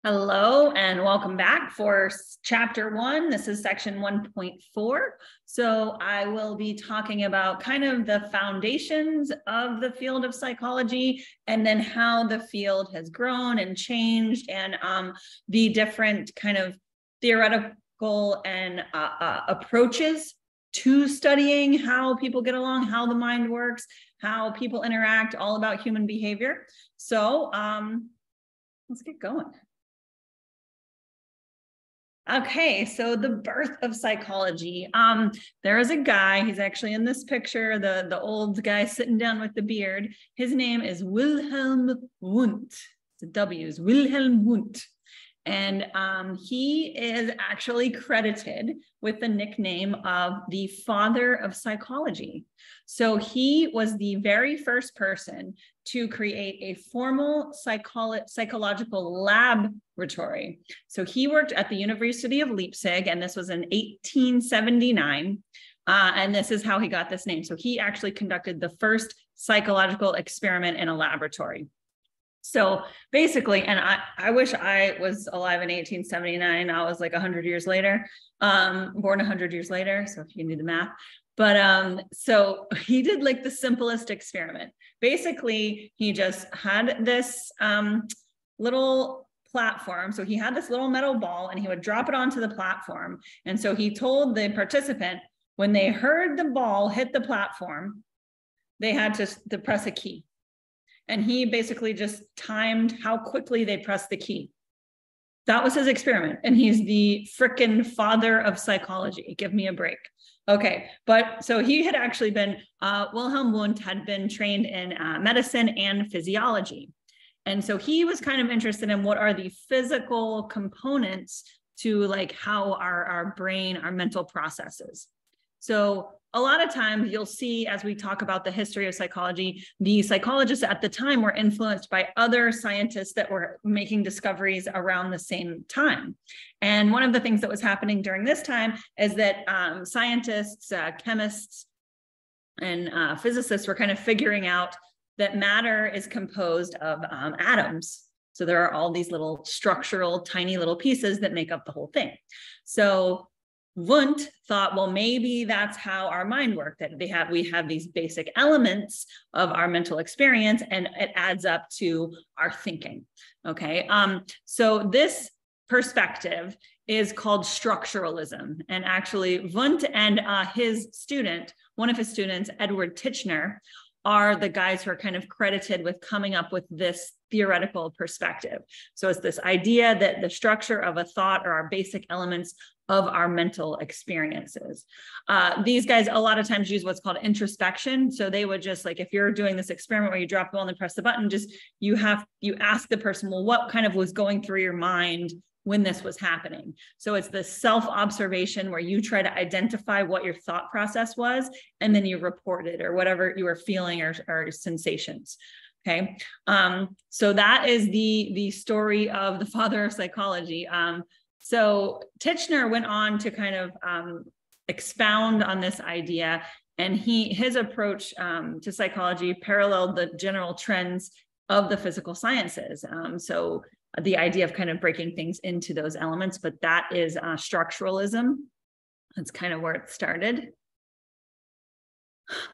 Hello and welcome back for chapter 1. This is section 1.4. So I will be talking about kind of the foundations of the field of psychology and then how the field has grown and changed and the different kind of theoretical and approaches to studying how people get along, how the mind works, how people interact, all about human behavior. So let's get going. Okay, so the birth of psychology. There is a guy, he's actually in this picture, the old guy sitting down with the beard. His name is Wilhelm Wundt. It's a W, is Wilhelm Wundt. And he is actually credited with the nickname of the father of psychology. So he was the very first person to create a formal psychological laboratory. So he worked at the University of Leipzig, and this was in 1879. And this is how he got this name. So he actually conducted the first psychological experiment in a laboratory. So basically, and I wish I was alive in 1879. I was like 100 years later, born 100 years later. So if you can do the math. But so he did like the simplest experiment. Basically, he just had this little platform. So he had this little metal ball and he would drop it onto the platform. And so he told the participant, when they heard the ball hit the platform, they had to press a key. And he basically just timed how quickly they pressed the key. That was his experiment. And he's the frickin' father of psychology. Give me a break. Okay, but so he had actually been, Wilhelm Wundt had been trained in medicine and physiology. And so he was kind of interested in what are the physical components to like how our brain, our mental processes. So a lot of times you'll see, as we talk about the history of psychology, the psychologists at the time were influenced by other scientists that were making discoveries around the same time. And one of the things that was happening during this time is that scientists, chemists, and physicists were kind of figuring out that matter is composed of atoms. So there are all these little structural, tiny little pieces that make up the whole thing. So Wundt thought, well, maybe that's how our mind worked, that we have these basic elements of our mental experience and it adds up to our thinking. Okay, so this perspective is called structuralism. And actually Wundt and his student, one of his students, Edward Titchener, are the guys who are kind of credited with coming up with this theoretical perspective. So it's this idea that the structure of a thought are our basic elements of our mental experiences. These guys a lot of times use what's called introspection. So they would just like, if you're doing this experiment where you drop the ball and press the button, just you ask the person, well, what kind of was going through your mind when this was happening? So it's the self-observation where you try to identify what your thought process was, and then you report it or whatever you were feeling or sensations. Okay, so that is the story of the father of psychology. So Titchener went on to kind of expound on this idea, and his approach to psychology paralleled the general trends of the physical sciences. So the idea of kind of breaking things into those elements, but that is structuralism. That's kind of where it started.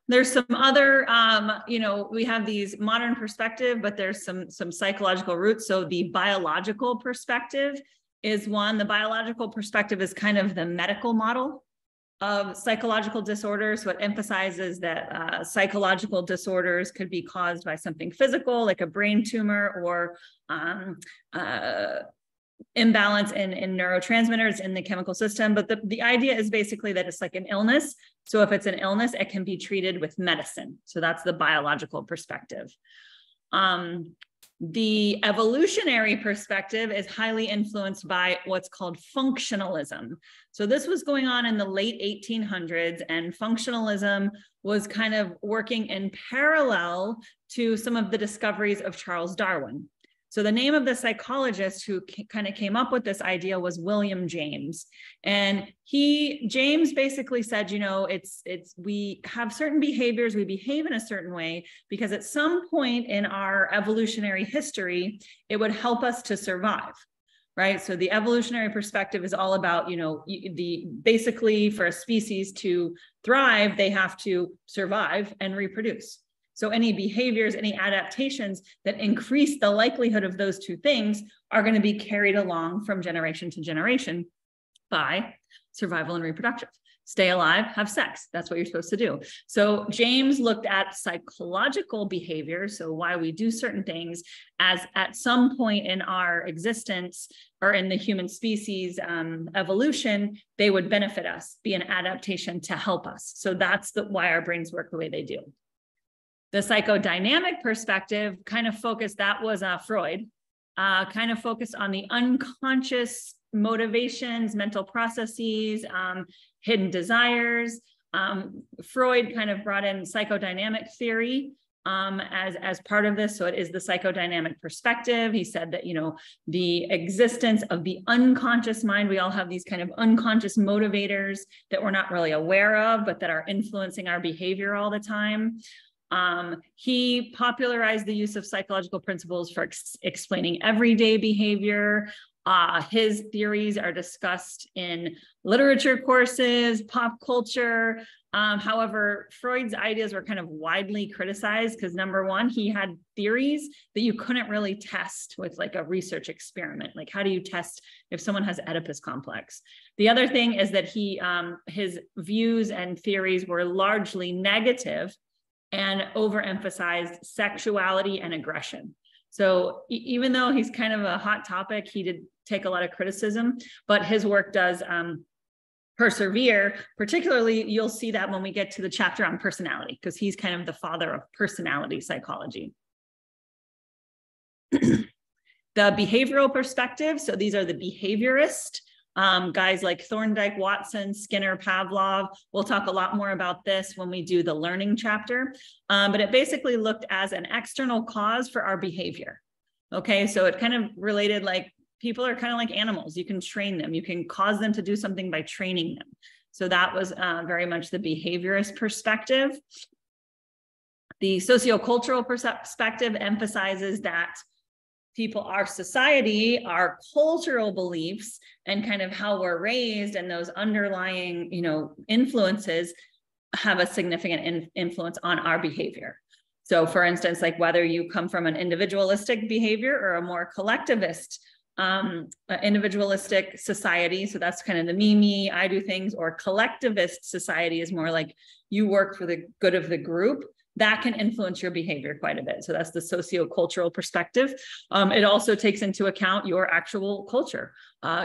There's some other, we have these modern perspective, but there's some psychological roots. So the biological perspective is one. The biological perspective is kind of the medical model of psychological disorders. So it emphasizes that psychological disorders could be caused by something physical, like a brain tumor, or imbalance in neurotransmitters in the chemical system. But the idea is basically that it's like an illness. So if it's an illness, it can be treated with medicine. So that's the biological perspective. The evolutionary perspective is highly influenced by what's called functionalism. So this was going on in the late 1800s, and functionalism was kind of working in parallel to some of the discoveries of Charles Darwin. So the name of the psychologist who kind of came up with this idea was William James. And James basically said, we have certain behaviors, we behave in a certain way because at some point in our evolutionary history, it would help us to survive. right? So the evolutionary perspective is all about, basically for a species to thrive, they have to survive and reproduce. So any behaviors, any adaptations that increase the likelihood of those two things are going to be carried along from generation to generation by survival and reproduction. Stay alive, have sex. That's what you're supposed to do. So James looked at psychological behavior, so why we do certain things, as at some point in our existence or in the human species evolution, they would benefit us, be an adaptation to help us. So that's why our brains work the way they do. The psychodynamic perspective kind of focused, that was Freud, kind of focused on the unconscious motivations, mental processes, hidden desires. Freud kind of brought in psychodynamic theory as part of this. So it is the psychodynamic perspective. He said that, the existence of the unconscious mind, we all have these kind of unconscious motivators that we're not really aware of, but that are influencing our behavior all the time. He popularized the use of psychological principles for explaining everyday behavior. His theories are discussed in literature courses, pop culture. However, Freud's ideas were kind of widely criticized because, number one, he had theories that you couldn't really test with like a research experiment. Like, how do you test if someone has Oedipus complex? The other thing is that his views and theories were largely negative and overemphasized sexuality and aggression. So even though he's kind of a hot topic, he did take a lot of criticism, but his work does persevere. Particularly, you'll see that when we get to the chapter on personality, because he's kind of the father of personality psychology. The behavioral perspective. So these are the behaviorist guys like Thorndike, Watson, Skinner, Pavlov. We'll talk a lot more about this when we do the learning chapter, but it basically looked as an external cause for our behavior. Okay, so it kind of related, like, people are kind of like animals. You can train them. You can cause them to do something by training them. So that was very much the behaviorist perspective. The sociocultural perspective emphasizes that people, our society, our cultural beliefs, and kind of how we're raised, and those underlying, influences have a significant influence on our behavior. So for instance, like whether you come from an individualistic behavior or a more collectivist, individualistic society. So that's kind of the me, I do things, or collectivist society is more like you work for the good of the group. That can influence your behavior quite a bit. So that's the sociocultural perspective. It also takes into account your actual culture,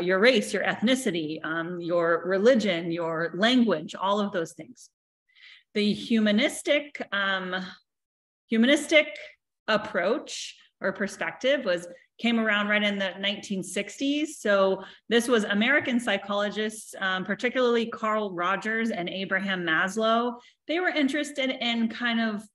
your race, your ethnicity, your religion, your language, all of those things. The humanistic approach or perspective came around right in the 1960s. So this was American psychologists, particularly Carl Rogers and Abraham Maslow. They were interested in kind of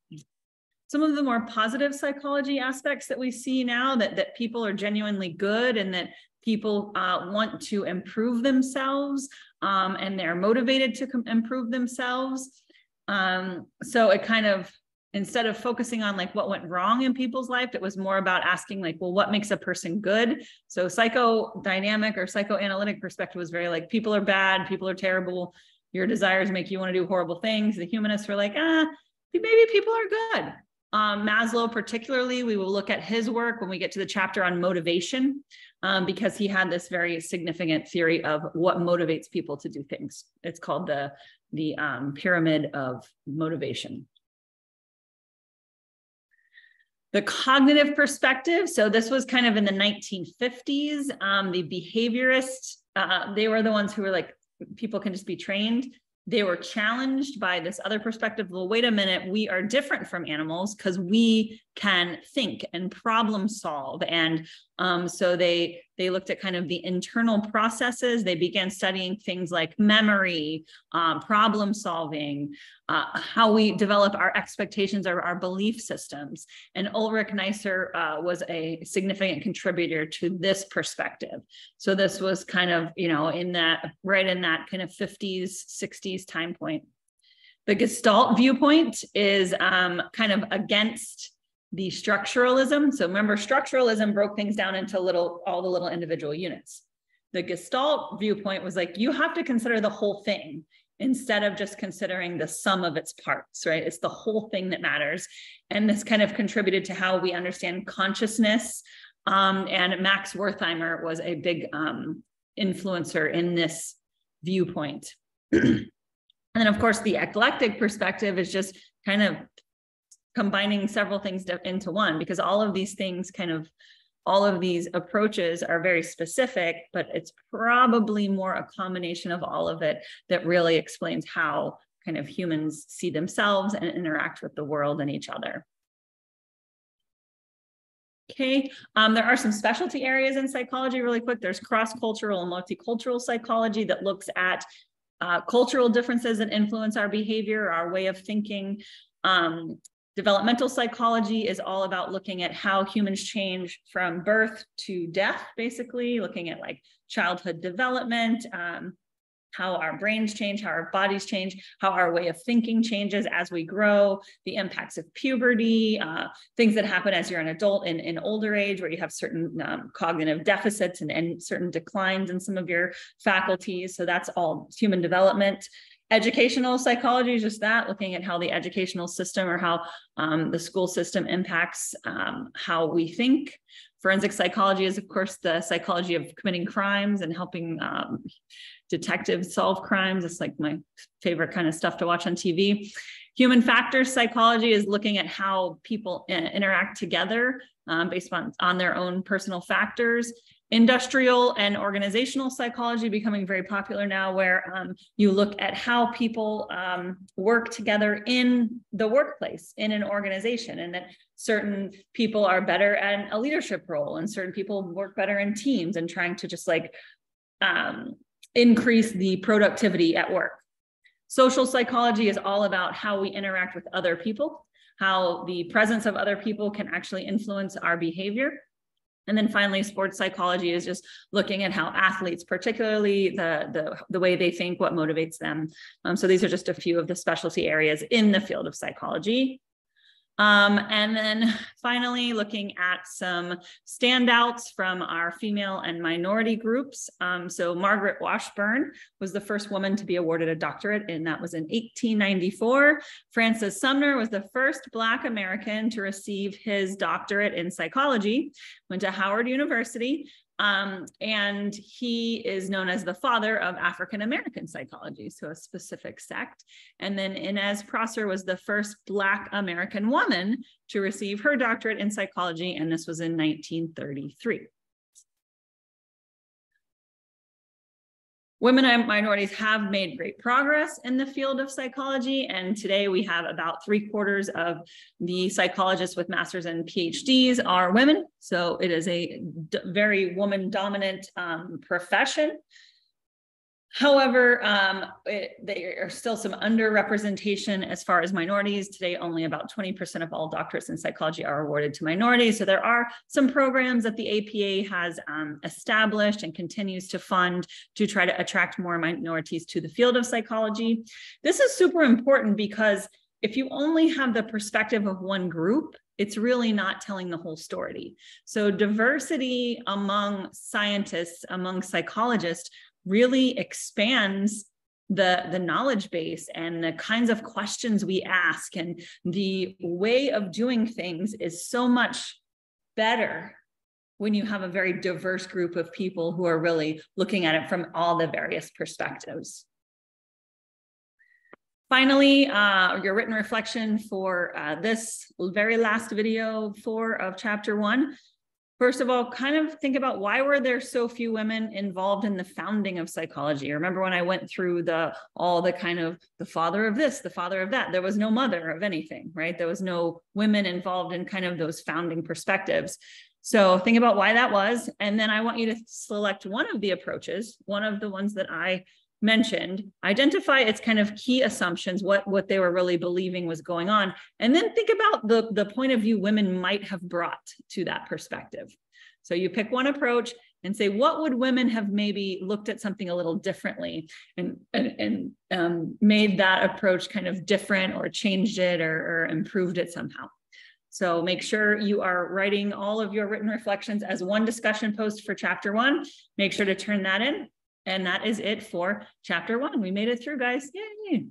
some of the more positive psychology aspects that we see now, that people are genuinely good and that people want to improve themselves, and they're motivated to improve themselves. So it kind of, instead of focusing on like what went wrong in people's life, it was more about asking like, well, what makes a person good? So psychodynamic or psychoanalytic perspective was very like, people are bad, people are terrible, your desires make you want to do horrible things. The humanists were like, maybe people are good. Maslow particularly, we will look at his work when we get to the chapter on motivation, because he had this very significant theory of what motivates people to do things. It's called the pyramid of motivation. The cognitive perspective. So this was kind of in the 1950s. The behaviorists, they were the ones who were like, people can just be trained. They were challenged by this other perspective. Well, wait a minute, we are different from animals because we can think and problem solve. And so they looked at kind of the internal processes. They began studying things like memory, problem solving, how we develop our expectations, our belief systems. And Ulrich Neisser was a significant contributor to this perspective. So this was kind of, right in that kind of 50s, 60s time point. The Gestalt viewpoint is kind of against the structuralism. So remember, structuralism broke things down into all the little individual units. The Gestalt viewpoint was like, you have to consider the whole thing instead of just considering the sum of its parts, right? It's the whole thing that matters. And this kind of contributed to how we understand consciousness. And Max Wertheimer was a big influencer in this viewpoint. And then of course, the eclectic perspective is just kind of combining several things into one, because all of these things all of these approaches are very specific, but it's probably more a combination of all of it that really explains how kind of humans see themselves and interact with the world and each other. Okay, there are some specialty areas in psychology really quick. There's cross-cultural and multicultural psychology that looks at cultural differences that influence our behavior, our way of thinking. Developmental psychology is all about looking at how humans change from birth to death, basically looking at like childhood development, how our brains change, how our bodies change, how our way of thinking changes as we grow, the impacts of puberty, things that happen as you're an adult in older age, where you have certain cognitive deficits and certain declines in some of your faculties. So that's all human development. Educational psychology is just that, looking at how the educational system or how the school system impacts how we think. Forensic psychology is, of course, the psychology of committing crimes and helping detectives solve crimes. It's like my favorite kind of stuff to watch on TV. Human factors psychology is looking at how people interact together based on their own personal factors. Industrial and organizational psychology becoming very popular now, where you look at how people work together in the workplace, in an organization, and that certain people are better at a leadership role and certain people work better in teams and trying to just like increase the productivity at work. Social psychology is all about how we interact with other people, how the presence of other people can actually influence our behavior. And then finally, sports psychology is just looking at how athletes, particularly the way they think, what motivates them. So these are just a few of the specialty areas in the field of psychology. And then finally, looking at some standouts from our female and minority groups. So Margaret Washburn was the first woman to be awarded a doctorate, and that was in 1894. Francis Sumner was the first Black American to receive his doctorate in psychology, went to Howard University. And he is known as the father of African-American psychology, so a specific sect. And then Inez Prosser was the first Black American woman to receive her doctorate in psychology, and this was in 1933. Women and minorities have made great progress in the field of psychology, and today we have about 3/4 of the psychologists with masters and PhDs are women. So it is a very woman-dominant profession. However, there are still some underrepresentation as far as minorities. Today, only about 20% of all doctorates in psychology are awarded to minorities. So there are some programs that the APA has established and continues to fund to try to attract more minorities to the field of psychology. This is super important because if you only have the perspective of one group, it's really not telling the whole story. So diversity among scientists, among psychologists, really expands the knowledge base and the kinds of questions we ask, and the way of doing things is so much better when you have a very diverse group of people who are really looking at it from all the various perspectives. Finally, your written reflection for this very last video 4 of chapter 1. First of all, kind of think about why were there so few women involved in the founding of psychology? Remember when I went through all the kind of the father of this, the father of that, there was no mother of anything, right? There was no women involved in kind of those founding perspectives. So think about why that was. And then I want you to select one of the approaches, one of the ones that I mentioned, identify its kind of key assumptions, what they were really believing was going on, and then think about the point of view women might have brought to that perspective. So you pick one approach and say, what would women have maybe looked at something a little differently and made that approach kind of different or changed it or improved it somehow. So make sure you are writing all of your written reflections as one discussion post for chapter 1. Make sure to turn that in. And that is it for chapter 1. We made it through, guys. Yay.